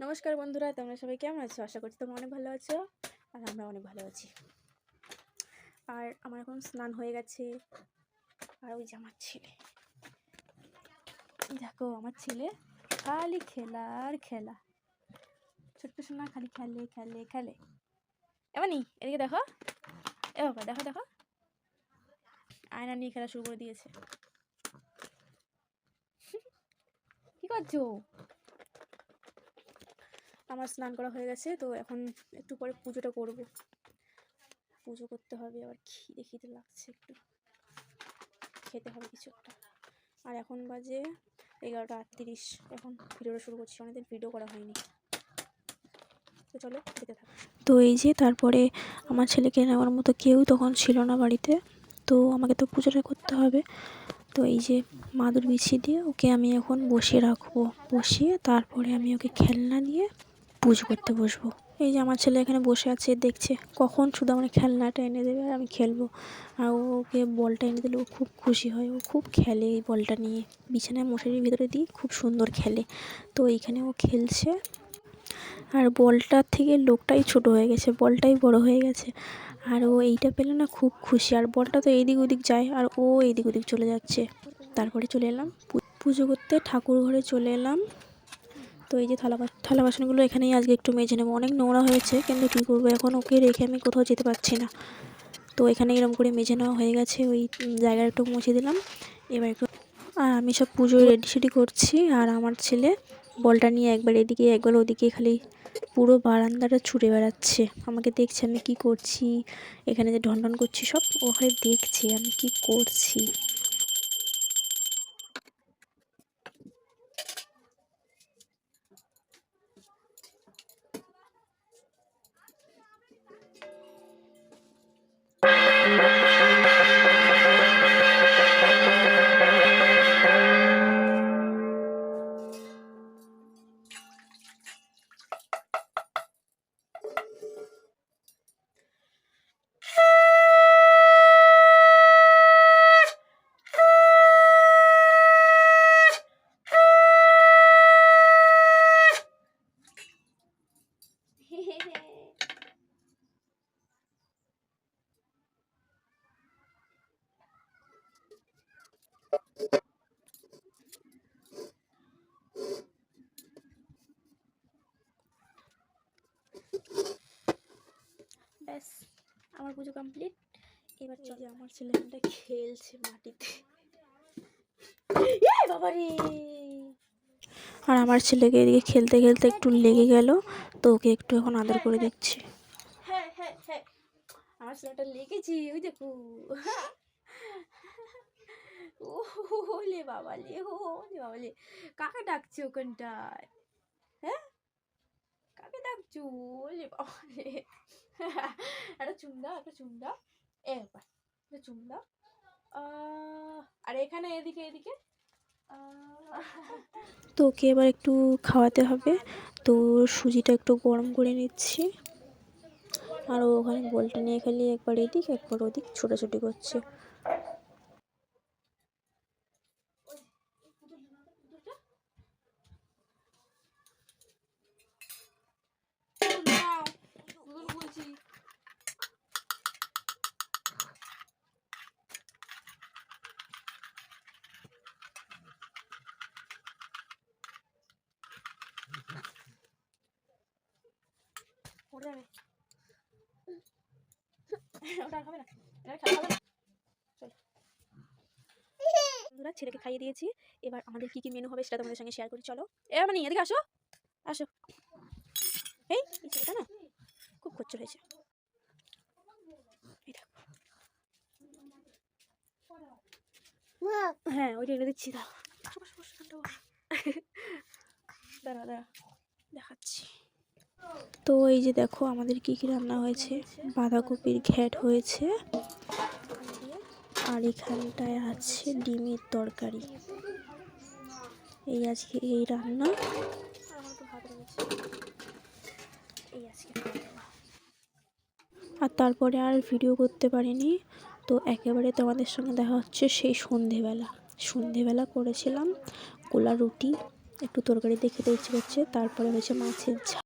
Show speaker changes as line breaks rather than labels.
নমস্কার বন্ধুরা, তোমরা সবাই কেমন আছো? আশা করছি তোমরা অনেক ভালো আছো আর আমরা অনেক ভালো আছি। আর আমার এখন স্নান হয়ে গেছে। আর ওই যে আমার ছেলে, দেখো আমার ছেলে খালি খেলা আর খেলা, ছোট্ট সোনা খালি খেলে খেলে খেলে। এমনই এদিকে দেখো, এ বাবা দেখো দেখো, আয়না নিয়ে খেলা শুরু করে দিয়েছে। কি করছো? আমার স্নান করা হয়ে গেছে, তো এখন একটু পরে পুজোটা করব। পুজো করতে হবে, আবার খিদে খিদে লাগছে, একটু খেতে হবে কিছু একটা। আর এখন বাজে 11:38। এখন ভিডিওটা শুরু করছি, অনেকদিন ভিডিও করা হয়নি, তো চলো খেতে থাকো। তো এই যে তারপরে আমার ছেলেকে নেওয়ার মতো কেউ তখন ছিল না বাড়িতে, তো আমাকে তো পুজোটা করতে হবে। তো এই যে মাদুর বিছিয়ে দিয়ে ওকে আমি এখন বসিয়ে রাখবো, বসিয়ে তারপরে আমি ওকে খেলনা দিয়ে পুজো করতে বসবো। এই যে আমার ছেলে এখানে বসে আছে, দেখছে কখন শুধু আমার খেলনাটা এনে দেবে আর আমি খেলবো। আর ওকে বলটা এনে দিলে ও খুব খুশি হয়, ও খুব খেলে এই বলটা নিয়ে, বিছানায় মশারির ভিতরে দিয়ে খুব সুন্দর খেলে। তো এইখানে ও খেলছে, আর বলটার থেকে লোকটাই ছোট হয়ে গেছে, বলটাই বড় হয়ে গেছে। আর ও এইটা পেলে না খুব খুশি, আর বলটা তো এইদিক ওদিক যায় আর ও এইদিক ওদিক চলে যাচ্ছে। তারপরে চলে এলাম পুজো করতে, ঠাকুর ঘরে চলে এলাম। তো এই যে থালা বাসনগুলো এখানেই আজকে একটু মেজে নেবো, অনেক নোংরা হয়েছে, কিন্তু কী করবো, এখন ওকে রেখে আমি কোথাও যেতে পারছি না। তো এখানে এরকম করে মেজে নেওয়া হয়ে গেছে, ওই জায়গাটা একটু মুছে দিলাম। এবার একটু আর আমি সব পুজো রেডি সেডি করছি, আর আমার ছেলে বলটা নিয়ে একবার এদিকে একবার ওদিকে খালি পুরো বারান্দাটা ছুটে বেড়াচ্ছে, আমাকে দেখছে আমি কি করছি, এখানে যে ঢন ঢন করছি সব ওখানে দেখছে আমি কি করছি। ব্যাস, আমার পুজো কমপ্লিট। এবার চলে আমার ছেলেটা খেলছে মাটিতে, বাবারে। আর আমার ছেলেকে এদিকে খেলতে খেলতে একটু লেগে গেল, তো ওকে একটু এখন আদর করে দিচ্ছি। হ্যাঁ হ্যাঁ হ্যাঁ, আমার ছেলেটা লেগেছি, ওই দেখো। ও লে বাবালে, ও লে বাবালে, কাকে ডাকছে ওখানটায়? হ্যাঁ, কাকে ডাকছো? ওলে বাবালে, একটা চুম দাও, একটা চুম দাও, একটা চুম দাও। আর এখানে এদিকে এদিকে। তো ওকে এবার একটু খাওয়াতে হবে, তো সুজিটা একটু গরম করে নিচ্ছি। আর ও ওখানে বলটা নিয়ে খালি একবার এদিক একবার ওদিক ছোটাছুটি করছে। বন্ধুরা, ছেলেকে খাইয়ে দিয়েছি, এবার আমাদের কি কি মেনু হবে সেটা তোমাদের সঙ্গে শেয়ার করি, চলো। মানে এদিকে আসো, আসো। এই ছেলেটা না খুব খচ্চর হয়েছে, হ্যাঁ ওইটা এনে দিচ্ছি, দাঁড়া দাঁড়া দেখাচ্ছি। তো এই যে দেখো আমাদের কি কি রান্না হয়েছে, বাঁধাকপির ঘ্যাট হয়েছে, আর এখানটায় আছে ডিমের তরকারি। এই আজকে এই রান্না, এই আজকে। আর তারপরে আর ভিডিও করতে পারিনি, তো একেবারে তোমাদের সঙ্গে দেখা হচ্ছে সেই সন্ধেবেলা করেছিলাম গোলা রুটি, একটু তরকারি দিয়ে খেতে ইচ্ছে করছে। তারপরে হয়েছে মাছের ঝাল।